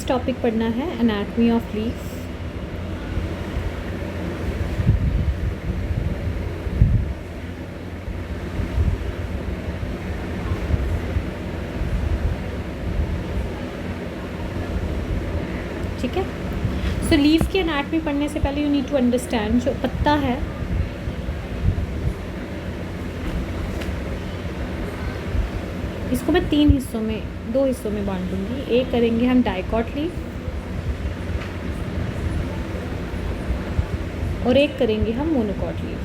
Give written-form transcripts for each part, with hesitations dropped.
Topic पढ़ना है anatomy of leaf. ठीक है, सो लीफ की एनाटमी पढ़ने से पहले यू नीड टू अंडरस्टैंड जो पत्ता है इसको मैं दो हिस्सों में बांट दूंगी। एक करेंगे हम डाइकॉट लीफ और एक करेंगे हम मोनोकॉट लीफ।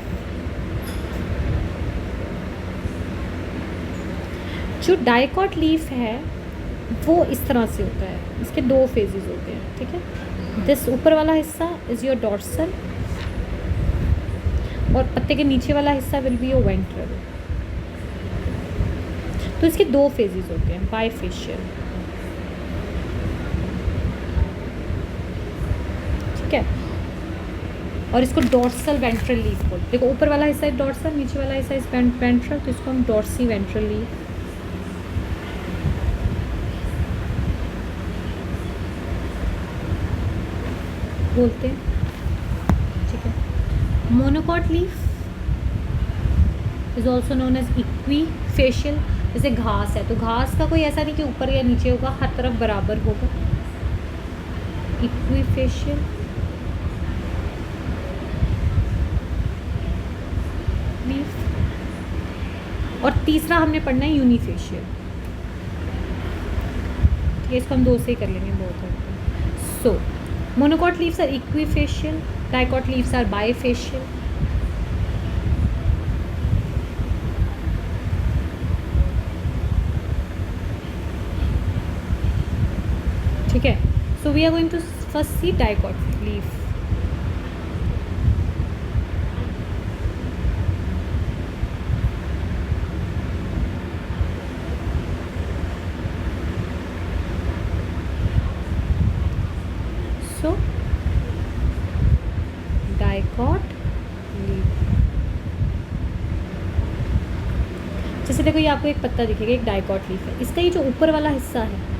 जो डाइकॉट लीफ है वो इस तरह से होता है, इसके दो फेजेस होते हैं। ठीक है, दिस ऊपर वाला हिस्सा इज योर डॉर्सल और पत्ते के नीचे वाला हिस्सा विल बी योर वेंट्रल। तो इसके दो फेजेस होते हैं, बाइफेशियल। ठीक है, और इसको डॉर्सल वेंट्रल लीफ बोलते हैं। देखो ऊपर वाला हिस्सा इज डॉर्सल, नीचे वाला हिस्सा इज वेंट्रल, तो इसको हम डॉर्सी वेंट्रल लीफ बोलते हैं। ठीक है, monocot leaf is also known as equifacial. जैसे घास है तो घास का कोई ऐसा नहीं कि ऊपर या नीचे होगा, हर तरफ बराबर होगा, इक्वीफेशियल। लीफ। और तीसरा हमने पढ़ना है यूनिफेशियल। ठीक है, इसको हम दो से ही कर लेंगे, बहुत है। So monocot leaves are equifacial, dicot leaves are bifacial. ठीक है, so we are going to first see dicot leaf. So dicot leaf, जैसे देखो ये आपको एक पत्ता दिखेगा, एक डाइकॉट लीफ है। इसका ये जो ऊपर वाला हिस्सा है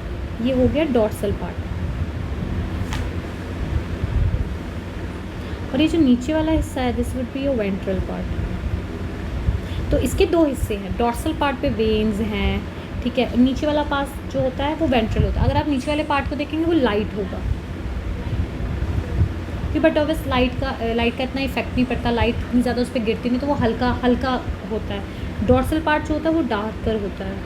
ये हो गया डॉर्सल पार्ट, और ये जो नीचे वाला हिस्सा है this would be your ventral part. तो इसके दो हिस्से हैं, डॉर्सल पार्ट पे वेन्स हैं। ठीक है, नीचे वाला पार्ट जो होता है वो वेंट्रल होता है। अगर आप नीचे वाले पार्ट को देखेंगे वो लाइट होगा, बट ऑब्वियस लाइट का इतना इफेक्ट नहीं पड़ता, लाइट इतनी ज़्यादा उस पर गिरती नहीं, तो वो हल्का हल्का होता है। डॉर्सल पार्ट जो होता है वो डार्कर होता है।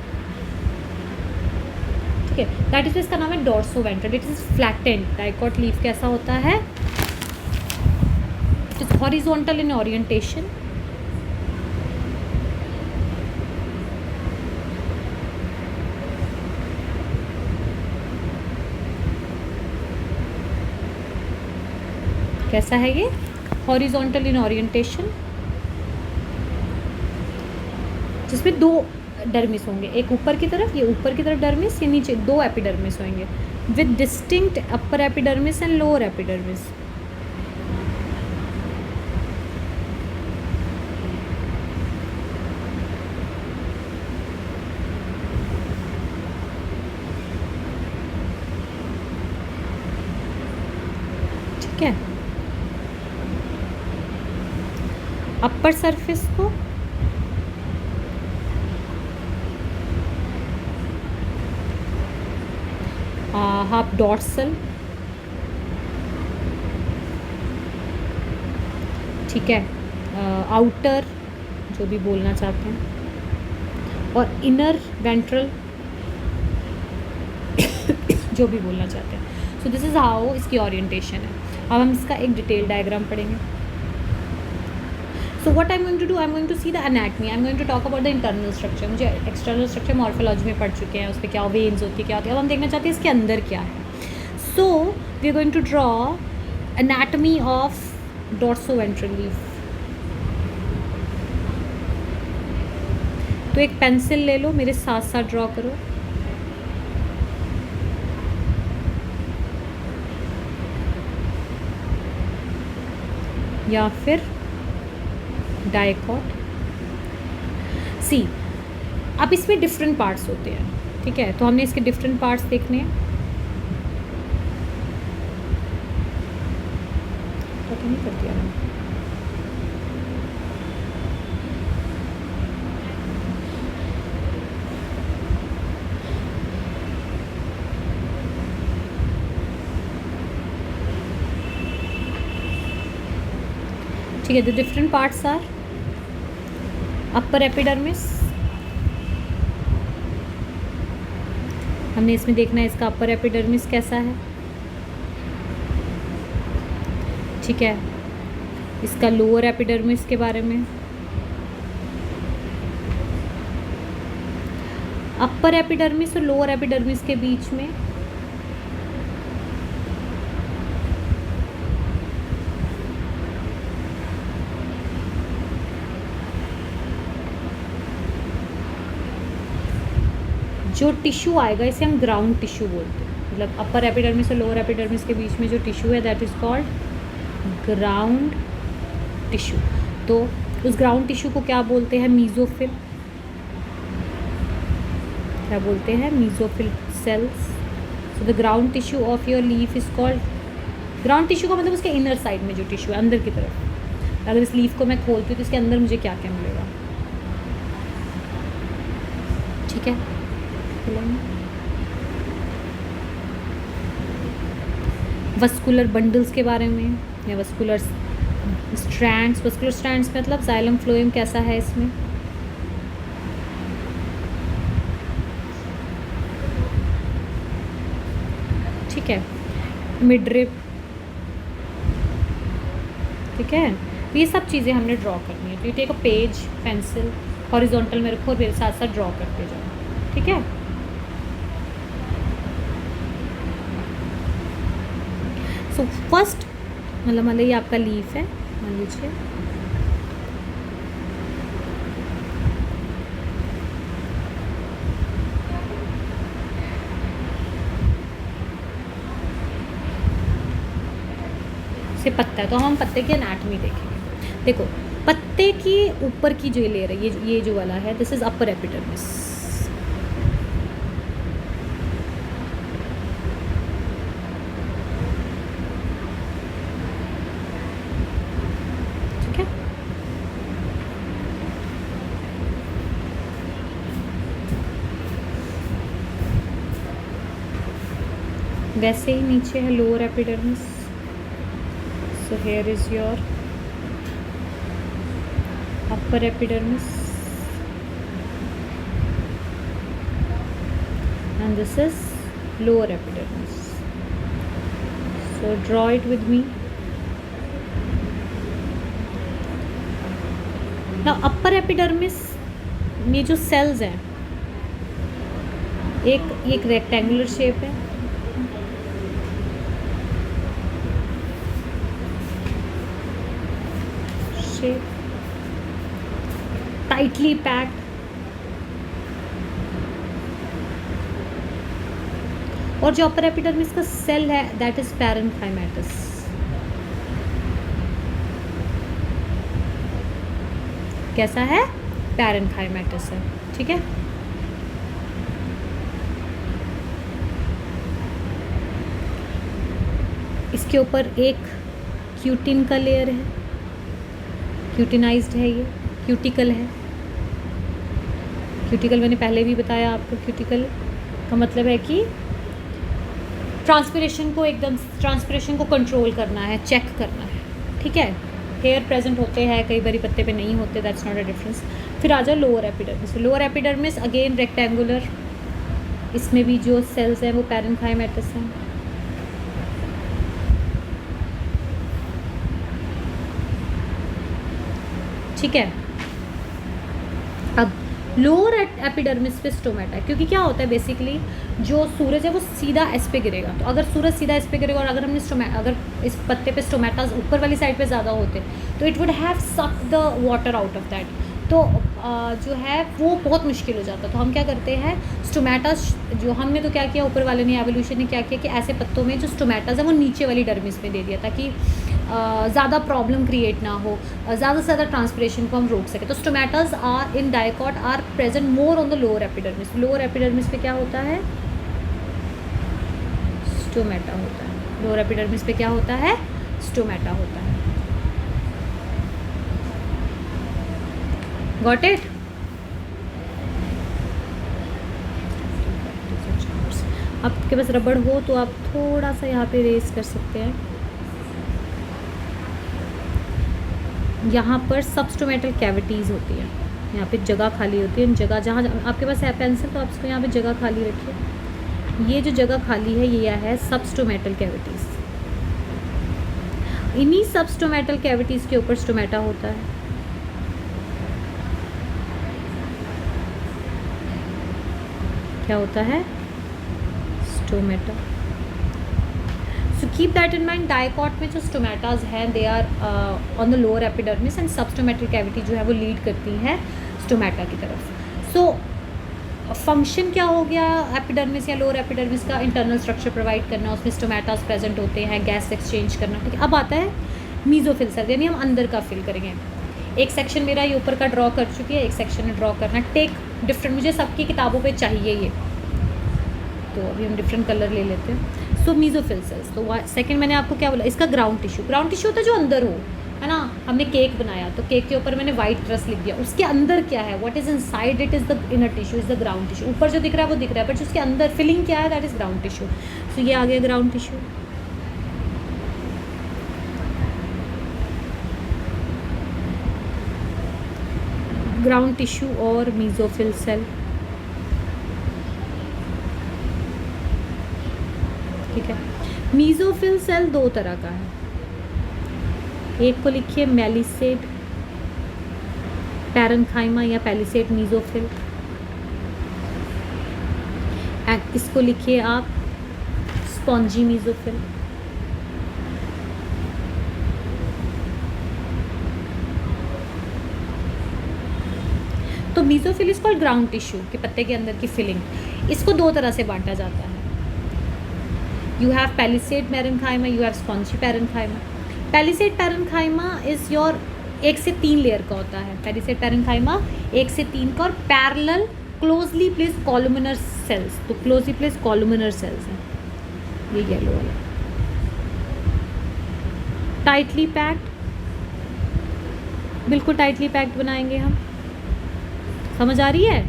ठीक है, दैट इज इसका नाम है dorso ventral. It is flattened. Dicot leaf कैसा होता है? It is horizontal in orientation. कैसा है ये? हॉरिजॉन्टल इन ओरिएंटेशन, जिसमें दो डर्मिस होंगे, एक ऊपर की तरफ, ये ऊपर की तरफ डर्मिस, ये नीचे दो एपिडर्मिस होंगे with distinct upper epidermis and lower epidermis. ठीक है, अपर सरफेस को हाफ डॉर्सल, ठीक है, आउटर जो भी बोलना चाहते हैं, और इनर वेंट्रल जो भी बोलना चाहते हैं। सो दिस इज़ हाउ इसकी ओरिएंटेशन है। अब हम इसका एक डिटेल डायग्राम पढ़ेंगे। So what I'm going to do, I'm going to see the anatomy, I'm going to talk about the internal structure। मुझे external structure मॉर्फोलॉजी में पढ़ चुके हैं, उस पर क्या वेन्स होती है, क्या होती है। अब हम देखना चाहते हैं इसके अंदर क्या है। So we are going to draw anatomy of dorsoventral leaf। तो एक पेंसिल ले लो, मेरे साथ साथ ड्रॉ करो। या फिर डाइकॉट। सी, अब इसमें डिफरेंट पार्ट्स होते हैं। ठीक है, तो हमने इसके डिफरेंट पार्ट्स देखने हैं। गलती नहीं करती यार। ठीक है, the different parts are upper epidermis, हमने इसमें देखना है इसका अपर एपिडर्मिस कैसा है। ठीक है, इसका लोअर एपिडर्मिस के बारे में, अपर एपिडर्मिस और लोअर एपिडर्मिस के बीच में जो टिश्यू आएगा इसे हम ग्राउंड टिश्यू बोलते हैं। मतलब अपर एपिडर्मिस और लोअर एपिडर्मिस के बीच में जो टिश्यू है that is called ground tissue. तो उस ग्राउंड टिश्यू को क्या बोलते हैं? मीजोफिल। क्या बोलते हैं? Mesophyll cells. So the ground tissue of your leaf is called, ground tissue का मतलब उसके इनर साइड में जो टिश्यू है अंदर की तरफ। अगर इस लीफ को मैं खोलती हूँ तो इसके अंदर मुझे क्या क्या मिलेगा? ठीक है, वस्कुलर बंडल्स के बारे में या वस्कुलर स्ट्रैंड्स। वस्कुलर स्ट्रैंड्स मतलब जाइलम फ्लोएम कैसा है इसमें। ठीक है, मिडरिप। ठीक है, ये सब चीज़ें हमने ड्रॉ करनी है। तो you take a page, pencil, horizontal में रखो और मेरे साथ साथ ड्रॉ करते जाओ। ठीक है, सो फर्स्ट मतलब ये आपका लीफ है, मान लीजिए। से पत्ता है तो हम पत्ते की एनाटॉमी देखेंगे। देखो, पत्ते की ऊपर की जो लेयर है, ये जो वाला है, दिस इज अपर एपिडर्मिस। ठीक है, वैसे ही नीचे है lower epidermis. So here is your upper epidermis and this is lower epidermis. So draw it with me. Now upper epidermis में जो cells हैं, एक rectangular shape है, टाइटली पैक्ड, और जो अपर एपिडर्मिस का सेल है दैट इज पैरेन्काइमेटस। कैसा है? पैरेन्काइमेटस है। ठीक है, इसके ऊपर एक क्यूटिन का लेयर है, क्यूटिनाइज्ड है, ये क्यूटिकल है। क्यूटिकल मैंने पहले भी बताया आपको, क्यूटिकल का मतलब है कि ट्रांसपिरेशन को कंट्रोल करना है, चेक करना है। ठीक है, हेयर प्रेजेंट होते हैं, कई बारी पत्ते पे नहीं होते, दैट्स नॉट अ डिफरेंस। फिर आ जाओ lower epidermis. Lower epidermis again rectangular, इसमें भी जो सेल्स हैं वो पैरेन्काइमेटस हैं। ठीक है, अब लोअर एपिडर्मिस पे स्टोमेटा है, क्योंकि क्या होता है बेसिकली जो सूरज है वो सीधा एस पे गिरेगा। तो अगर सूरज सीधा एस पे गिरेगा और अगर हमने अगर इस पत्ते पे स्टोमेटाज ऊपर वाली साइड पे ज़्यादा होते तो it would have suck the water out of that. तो जो है वो बहुत मुश्किल हो जाता। तो हम क्या करते हैं, स्टोमेटास जो हमने तो क्या किया, ऊपर वाले ने एवोल्यूशन ने क्या किया कि ऐसे पत्तों में जो स्टोमेटास है वो नीचे वाली डर्मिस में दे दिया ताकि ज़्यादा प्रॉब्लम क्रिएट ना हो, ज़्यादा से ज़्यादा ट्रांसपिरेशन को हम रोक सकें। तो stomatas are in dicot are present more on the lower epidermis. Lower epidermis पे क्या होता है? स्टोमेटा होता है। लोअर एपिडर्मिस पे क्या होता है? स्टोमेटा होता है। Got it? आपके पास रबड़ हो तो आप थोड़ा सा यहाँ पे रेस कर सकते हैं। यहाँ पर सबस्टोमेटल कैविटीज़ होती है, यहाँ पे जगह खाली होती है। जगह जहाँ आपके पास है पेंसिल तो आप इसको यहाँ पे जगह खाली रखिए। ये जो जगह खाली है ये है सबस्टोमेटल कैविटीज़। इन्हीं सबस्टोमेटल कैविटीज़ के ऊपर स्टोमेटा होता है। क्या होता है? Stomata. So keep that in mind. Dicot में जो स्टोमेटाज हैं they are on the lower epidermis and substomatal cavity जो है वो लीड करती है स्टोमेटा की तरफ। सो फंक्शन क्या हो गया एपिडर्मिस या लोअर एपिडर्मिस का? इंटरनल स्ट्रक्चर प्रोवाइड करना, उसमें स्टोमेटास प्रेजेंट होते हैं, गैस एक्सचेंज करना। ठीक है, अब आता है मीजोफिल सेल, यानी हम अंदर का फिल करेंगे। एक सेक्शन मेरा ये ऊपर का ड्रॉ कर चुकी है, एक सेक्शन में ड्रॉ करना। टेक डिफरेंट, मुझे सबकी किताबों पे चाहिए ये, तो अभी हम डिफरेंट कलर ले लेते हैं। सो मीजोफिल सेल्स, तो सेकंड मैंने आपको क्या बोला, इसका ग्राउंड टिश्यू। ग्राउंड टिश्यू होता है जो अंदर हो, है ना। हमने केक बनाया तो केक के ऊपर मैंने वाइट क्रस्ट लिख दिया, उसके अंदर क्या है? What is inside it is the inner tissue, is the ground tissue. ऊपर जो दिख रहा है वो दिख रहा है, बट उसके अंदर फिलिंग क्या है? That is ground tissue. So ये आ गया ग्राउंड टिश्यू। ग्राउंड टिश्यू और मीजोफिल सेल, ठीक है। मीजोफिल सेल दो तरह का है, एक को लिखिए मेलिसेड पैरेन्काइमा या पैलिसेड मीजोफिल, इसको लिखिए आप स्पॉन्जी मीजोफिल। तो mesophyll is called ground tissue के पत्ते के अंदर की फिलिंग। इसको दो तरह से बांटा जाता है, you have palisade parenchyma, you have spongy parenchyma. Palisade parenchyma is your 1 से 3 लेयर का होता है। पैलिसेड पैरेन्काइमा 1 से 3 का, और पैरेलल क्लोजली प्लेस्ड कॉलुमिनर सेल्स, तो क्लोजली प्लेस्ड कॉलुमिनर सेल्स हैं ये येलो वाला। टाइटली पैक्ड, बिल्कुल टाइटली पैक्ड बनाएंगे हम, समझ आ रही है?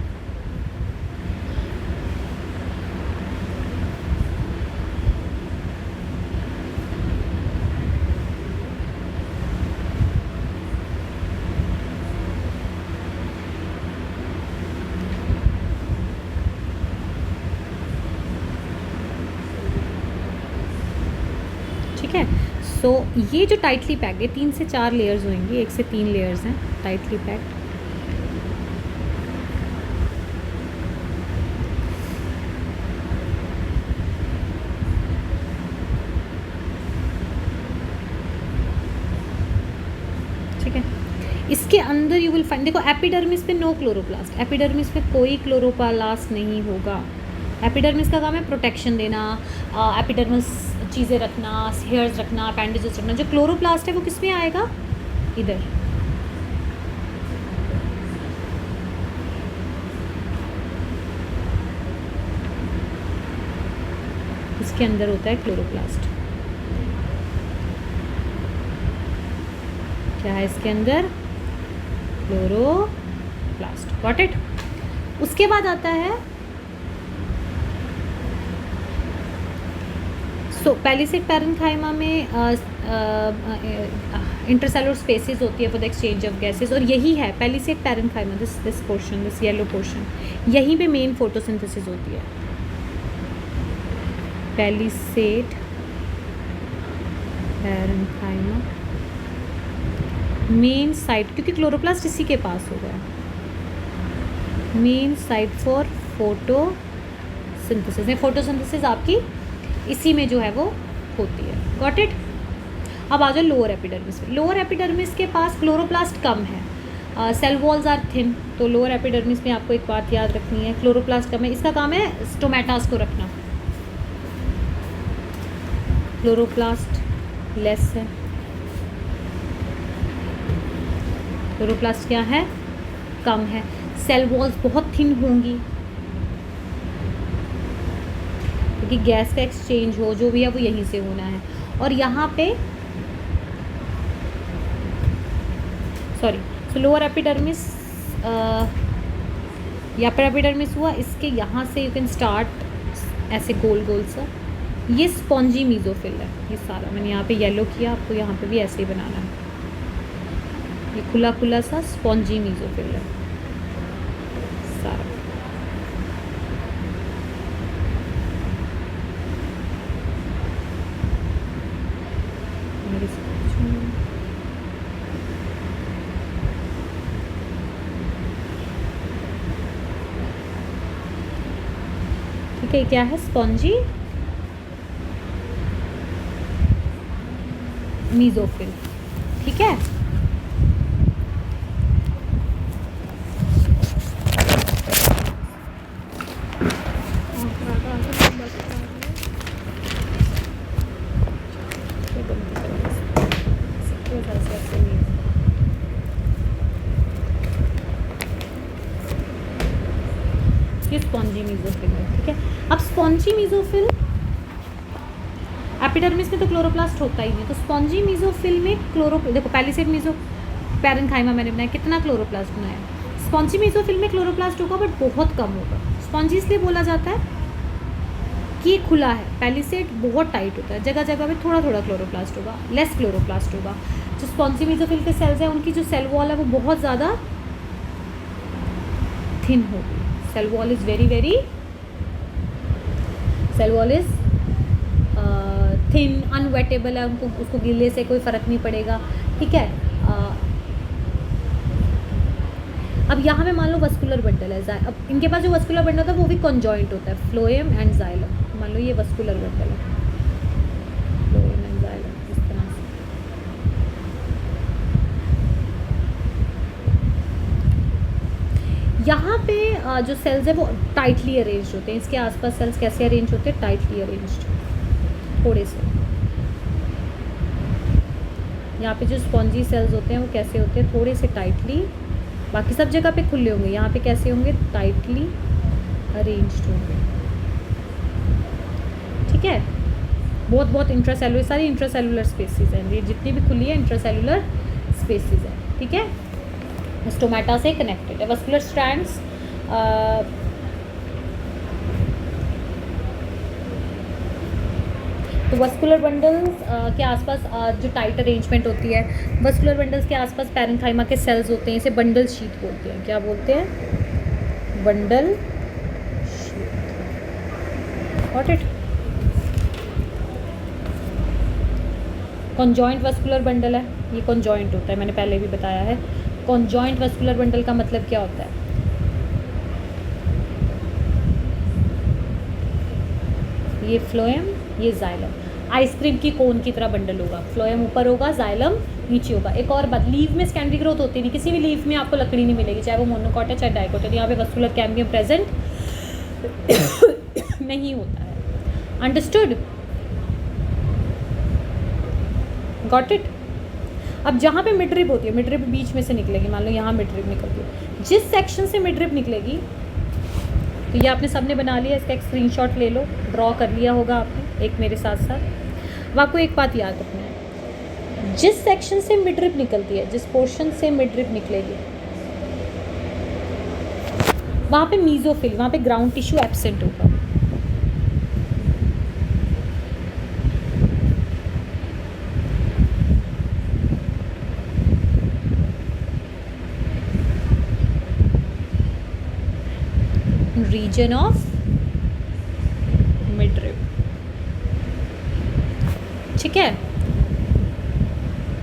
ठीक है। सो ये जो टाइटली पैक्ड है 3 से 4 लेयर्स होंगी, 1 से 3 लेयर्स हैं टाइटली पैक्ड। ठीक है, इसके अंदर यू विल फाइंड, देखो एपिडर्मिस पे नो क्लोरोप्लास्ट, एपिडर्मिस पे कोई क्लोरोप्लास्ट नहीं होगा। एपिडर्मिस का काम है प्रोटेक्शन देना, एपिडर्मिस चीज़ें रखना, हेयर्स रखना, अपेंडेजेस रखना। जो क्लोरोप्लास्ट है वो किस में आएगा? इधर। इसके अंदर होता है क्लोरोप्लास्ट। क्या है इसके अंदर? क्लोरोप्लास्ट। Got it? उसके बाद आता है सो पैलिसेड पैरेन्काइमा में इंटरसेलुलर स्पेसेस होती है for the exchange of gases, और यही है palisade parenchyma, this portion, this yellow portion, यहीं पे मेन फोटोसिंथेसिस होती है। पैलिसेड पैरेन्काइमा मेन साइट, क्योंकि क्लोरोप्लास्ट इसी के पास होगा, main site for photosynthesis. Photosynthesis आपकी इसी में जो है वो होती है। Got it? अब आ जाओ लोअर एपिडर्मिस पे। लोअर एपिडर्मिस के पास क्लोरोप्लास्ट कम है, सेल वॉल्स आर थिन, तो लोअर एपिडर्मिस में आपको एक बात याद रखनी है, क्लोरोप्लास्ट कम है। इसका काम है स्टोमेटास को रखना, क्लोरोप्लास्ट लेस है। क्लोरोप्लास्ट क्या है? कम है। सेल वॉल्स बहुत थिन होंगी क्योंकि गैस का एक्सचेंज हो जो भी है वो यहीं से होना है। और यहाँ पे सॉरी, सो लोअर एपिडर्मिस या पर एपिडर्मिस हुआ, इसके यहाँ से यू कैन स्टार्ट ऐसे गोल गोल सा, ये स्पॉन्जी मीजोफिल है। ये सारा मैंने यहाँ पे येलो किया, आपको यहाँ पे भी ऐसे ही बनाना है। ये खुला खुला सा स्पॉन्जी मीजोफिल है सारा। ठीक है, क्या है? Spongy mesophyll. ठीक है, ये स्पॉन्जी मीजोफिल है। ठीक है, अब स्पॉन्जी मीजोफिल एपिडर्मिस में तो क्लोरोप्लास्ट होता ही नहीं, तो स्पॉन्जी मीजोफिल में देखो पैलिसेड मीजो पैरेन्काइमा मैंने बनाया, कितना क्लोरोप्लास्ट बनाया। स्पॉन्जी मीजोफिल में क्लोरोप्लास्ट होगा बट बहुत कम होगा। स्पॉन्जी इसलिए बोला जाता है कि ये खुला है, पैलिसेड बहुत टाइट होता है, जगह जगह पे थोड़ा थोड़ा क्लोरोप्लास्ट होगा, लेस क्लोरोप्लास्ट होगा। जो स्पॉन्जी मीजोफिल के सेल्स हैं उनकी जो सेल वॉल है वो बहुत ज़्यादा थिन होगी। Cell wall is very cell wall is thin, unwettable है, उनको उसको गिरने से कोई फ़र्क नहीं पड़ेगा। ठीक है, अब यहाँ पे मान लो वस्कुलर बंडल है, अब इनके पास जो वस्कुलर बंडल होता है वो भी कॉन्जॉइंट होता है, फ्लोएम एंड जाइलम। मान लो ये वस्कुलर बंडल है, फ्लोएम एंड जाइलम, इस तरह से। यहाँ पे जो सेल्स है वो टाइटली अरेंज होते हैं। इसके आसपास सेल्स कैसे अरेंज होते हैं? टाइटली अरेंज्ड, थोड़े से। यहाँ पे जो स्पॉन्जी सेल्स होते हैं वो कैसे होते हैं? थोड़े से टाइटली, बाकी सब जगह पे खुले होंगे, यहाँ पे कैसे होंगे? टाइटली अरेंज्ड होंगे। ठीक है, बहुत इंट्रासेलुलर, सारी इंट्रासेलुलर स्पेसीज हैं, ये जितनी भी खुली है इंट्रासेलुलर स्पेसीज है। ठीक है, स्टोमेटा से कनेक्टेड है। वस्कुलर स्ट्रैंड्स तो वस्कुलर बंडल्स के आसपास जो टाइट अरेंजमेंट होती है, वस्कुलर बंडल्स के आसपास पैरेन्काइमा के सेल्स होते हैं, इसे बंडल शीट बोलते हैं। क्या बोलते हैं? Bundle sheath. Got it? Conjoint vascular bundle है, ये कॉन्जॉइंट होता है, मैंने पहले भी बताया है। कॉन्जॉइंट वस्कुलर बंडल का मतलब क्या होता है? ये फ्लोएम, ये जाइलम। आइसक्रीम की कोन की तरह बंडल होगा, फ्लोएम ऊपर होगा, जाइलम नीचे होगा। एक और बात, लीव में सेकेंडरी ग्रोथ होती नहीं, किसी भी लीव में आपको लकड़ी नहीं मिलेगी, चाहे वो मोनोकॉट है चाहे डाइकोट है। यहाँ पे वस्कुलर कैम्बियम प्रेजेंट नहीं होता है। अंडरस्टूड? Got it? अब जहाँ पे मिडरिब होती है, मिडरिब बीच में से निकलेगी, मान लो यहाँ मिडरिब निकलती है, जिस सेक्शन से मिडरिब निकलेगी, तो ये आपने सबने बना लिया, इसका एक स्क्रीनशॉट ले लो, ड्रॉ कर लिया होगा आपने एक मेरे साथ साथ। अब आपको एक बात याद रखना है, जिस सेक्शन से मिडरिब निकलती है, जिस पोर्शन से मिडरिब निकलेगी, वहाँ पे मीजोफिल, वहाँ पे ग्राउंड टिश्यू एब्सेंट होगा। Region of midrib. ठीक है,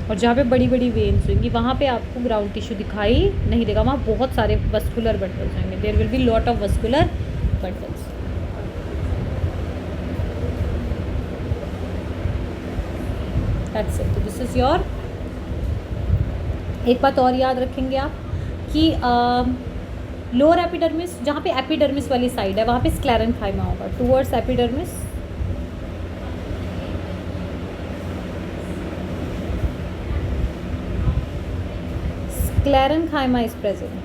और जहाँ पे बड़ी बड़ी वेन्स होंगी वहाँ पे आपको ग्राउंड टिश्यू दिखाई नहीं देगा, वहाँ बहुत सारे वस्कुलर बंडल्स होंगे। There will be lot of vascular bundles. That's it. This is your. एक बात और याद रखेंगे आप कि लोअर एपिडर्मिस, जहाँ पे एपिडर्मिस वाली साइड है वहाँ पे स्क्लेरेन्काइमा होगा, towards epidermis sclerenchyma is present.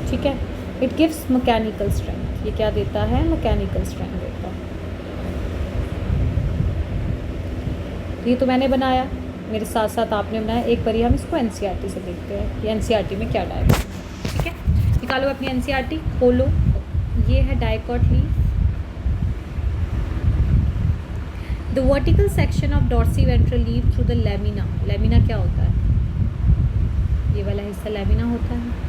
ठीक है, इट गिव्स मैकेनिकल स्ट्रेंथ। ये क्या देता है? मैकेनिकल स्ट्रेंथ देता है। ये तो मैंने बनाया, मेरे साथ साथ आपने बनाया। एक बारी हम इसको एनसीईआरटी से देखते हैं कि एनसीईआरटी में क्या डायग्राम। ठीक है, निकालो अपनी एनसीईआरटी, खोलो। ये है dicot leaf. The vertical section of dorsiventral leaf through the lamina. Lamina क्या होता है? ये वाला हिस्सा लैमिना होता है।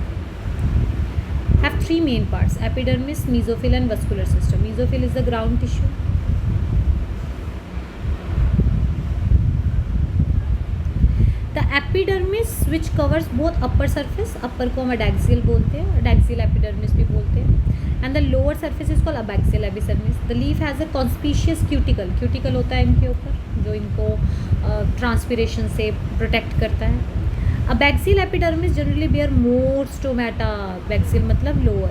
Have 3 main parts: epidermis, mesophyll and vascular system. Mesophyll is the ground tissue. The epidermis which covers both upper surface, upper को हम adaxial बोलते हैं, adaxial epidermis भी बोलते हैं, and the lower surface is called abaxial epidermis. The leaf has a conspicuous cuticle. Cuticle होता है इनके ऊपर, जो इनको transpiration से protect करता है. Abaxial epidermis generally bear more stomata. Abaxial मतलब lower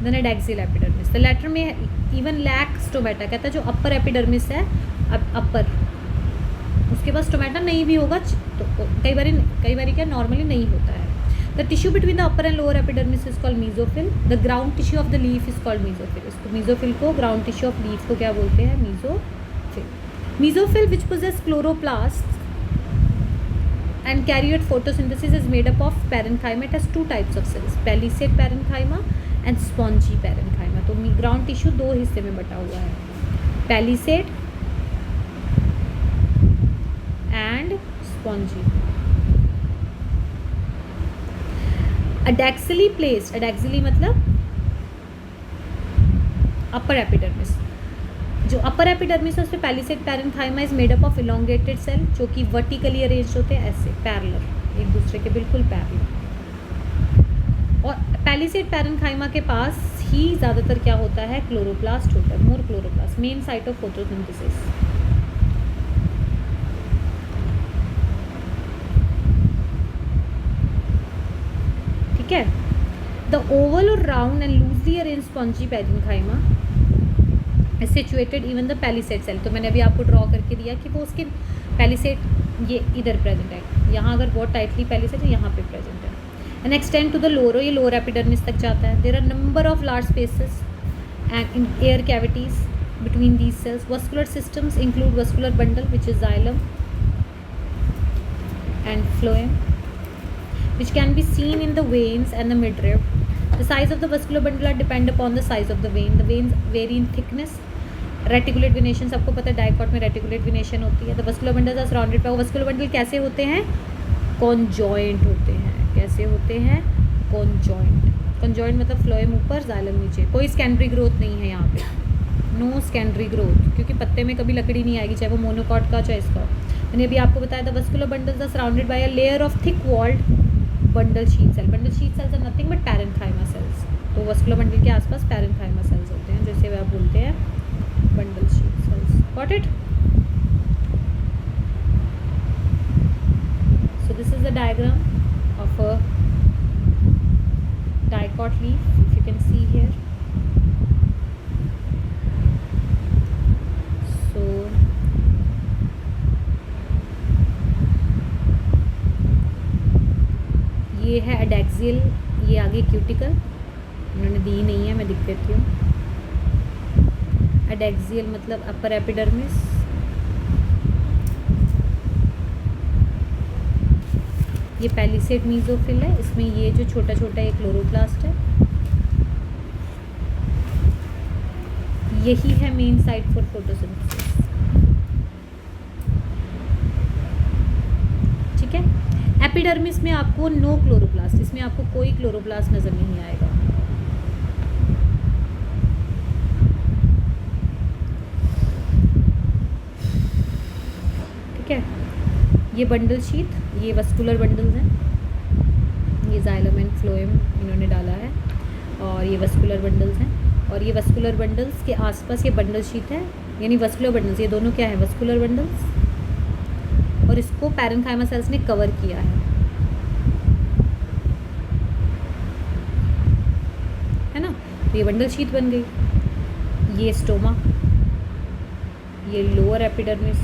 than adaxial epidermis. The latter may even lack stomata. कहता है जो upper epidermis है, upper, उसके पास stomata नहीं भी होगा, तो कई बारी क्या नॉर्मली नहीं होता है. The tissue between the upper and lower epidermis is called mesophyll. The ground tissue of the leaf is called mesophyll. इसको mesophyll को ground tissue of leaf को क्या बोलते हैं? mesophyll. Mesophyll which possess chloroplasts and carry out photosynthesis is made up of parenchyma. It has 2 types of cells: palisade parenchyma and spongy parenchyma. तो ground tissue 2 हिस्से में बटा हुआ है, palisade and spongy. Adaxially placed, adaxially मतलब upper epidermis. जो अपर epidermis है उसमें palisade parenchyma is made up of elongated cell, जो कि वर्टिकली अरेंज होते हैं, ऐसे पैरेलल, एक दूसरे के बिल्कुल पैरेलल. और पैलिसेड पैरेन्काइमा के पास ही ज़्यादातर क्या होता है? क्लोरोप्लास्ट होता है, more chloroplast, main site of photosynthesis. ठीक है. द ओवल और round and loosely arranged spongy parenchyma is situated even the palisade cell. तो मैंने अभी आपको ड्रॉ करके दिया कि वो उसके पैलिसेड ये इधर प्रेजेंट है, यहाँ अगर बहुत टाइटली पैलिसेड है, यहाँ पे प्रेजेंट है. And extend to the lower, ये लोअर एपिडर्मिस तक जाता है. There are number of large spaces and in air cavities between these cells. Vascular systems include vascular bundle, which is xylem and phloem, which can be seen in the veins and the midrib. The size of the vascular bundle depend upon the size of the vein. The veins vary in thickness. Reticulate venation, सबको पता है dicot में reticulate venation होती है. The vascular bundles are surrounded by. Vascular bundle कैसे होते हैं? Conjoint होते हैं. कैसे होते हैं? कॉन्जॉइंट. कॉन्जॉइंट मतलब फ्लोएम ऊपर, जाइलम नीचे. कोई सेकेंडरी ग्रोथ नहीं है यहाँ पे, नो सेकेंडरी ग्रोथ, क्योंकि पत्ते में कभी लकड़ी नहीं आएगी, चाहे वो मोनोकॉट का चाहे इसका. मैंने अभी आपको बताया था vascular bundles are surrounded by a layer of thick walled bundle sheet cell. Bundle sheet cells are nothing but parenchyma cells. तो वस्कुलर बंडल के आसपास पैरेन्काइमा सेल्स होते हैं, जैसे आप बोलते हैं bundle sheet sales. Got it? So this is the diagram of a dicot leaf, if you can see here. So ये है अडेक्सियल, ये आगे क्यूटिकल, उन्होंने दी नहीं है, मैं दिख देती हूँ. अडेक्सियल मतलब अपर एपिडर्मिस, ये पैलिसेड मीजोफिल है, इसमें ये जो छोटा छोटा एक क्लोरोप्लास्ट है, यही है मेन साइट फॉर फोटोसिंथेसिस. ठीक है. एपिडर्मिस में आपको नो क्लोरोप्लास्ट, इसमें आपको कोई क्लोरोप्लास्ट नजर नहीं आएगा. ठीक है. ये बंडल शीट, ये वस्कुलर बंडल्स हैं, ये जाइलम एंड फ्लोएम इन्होंने डाला है, और ये वस्कुलर बंडल्स हैं. और ये वस्कुलर बंडल्स के आसपास ये बंडल शीट है, यानी वस्कुलर बंडल्स, ये दोनों क्या है? वस्कुलर बंडल्स, और इसको पैरेन्काइमा सेल्स ने कवर किया है ना. तो ये बंडल शीट बन गई. ये स्टोमा, ये लोअर एपिडर्मिस,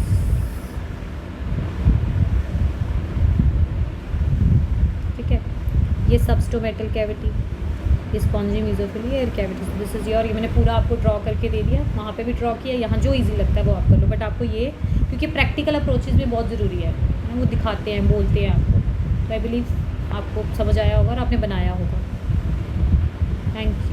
ये substomatal cavity, spongy mesophyll air cavities, this is your, ये मैंने पूरा आपको ड्रॉ करके दे दिया, वहाँ पे भी ड्रॉ किया, यहाँ जो इजी लगता है वो आप कर लो, बट आपको ये क्योंकि प्रैक्टिकल अप्रोचेज भी बहुत ज़रूरी है ना, वो दिखाते हैं बोलते हैं आपको, तो आई बिलीव आपको समझ आया होगा और आपने बनाया होगा। Thank you.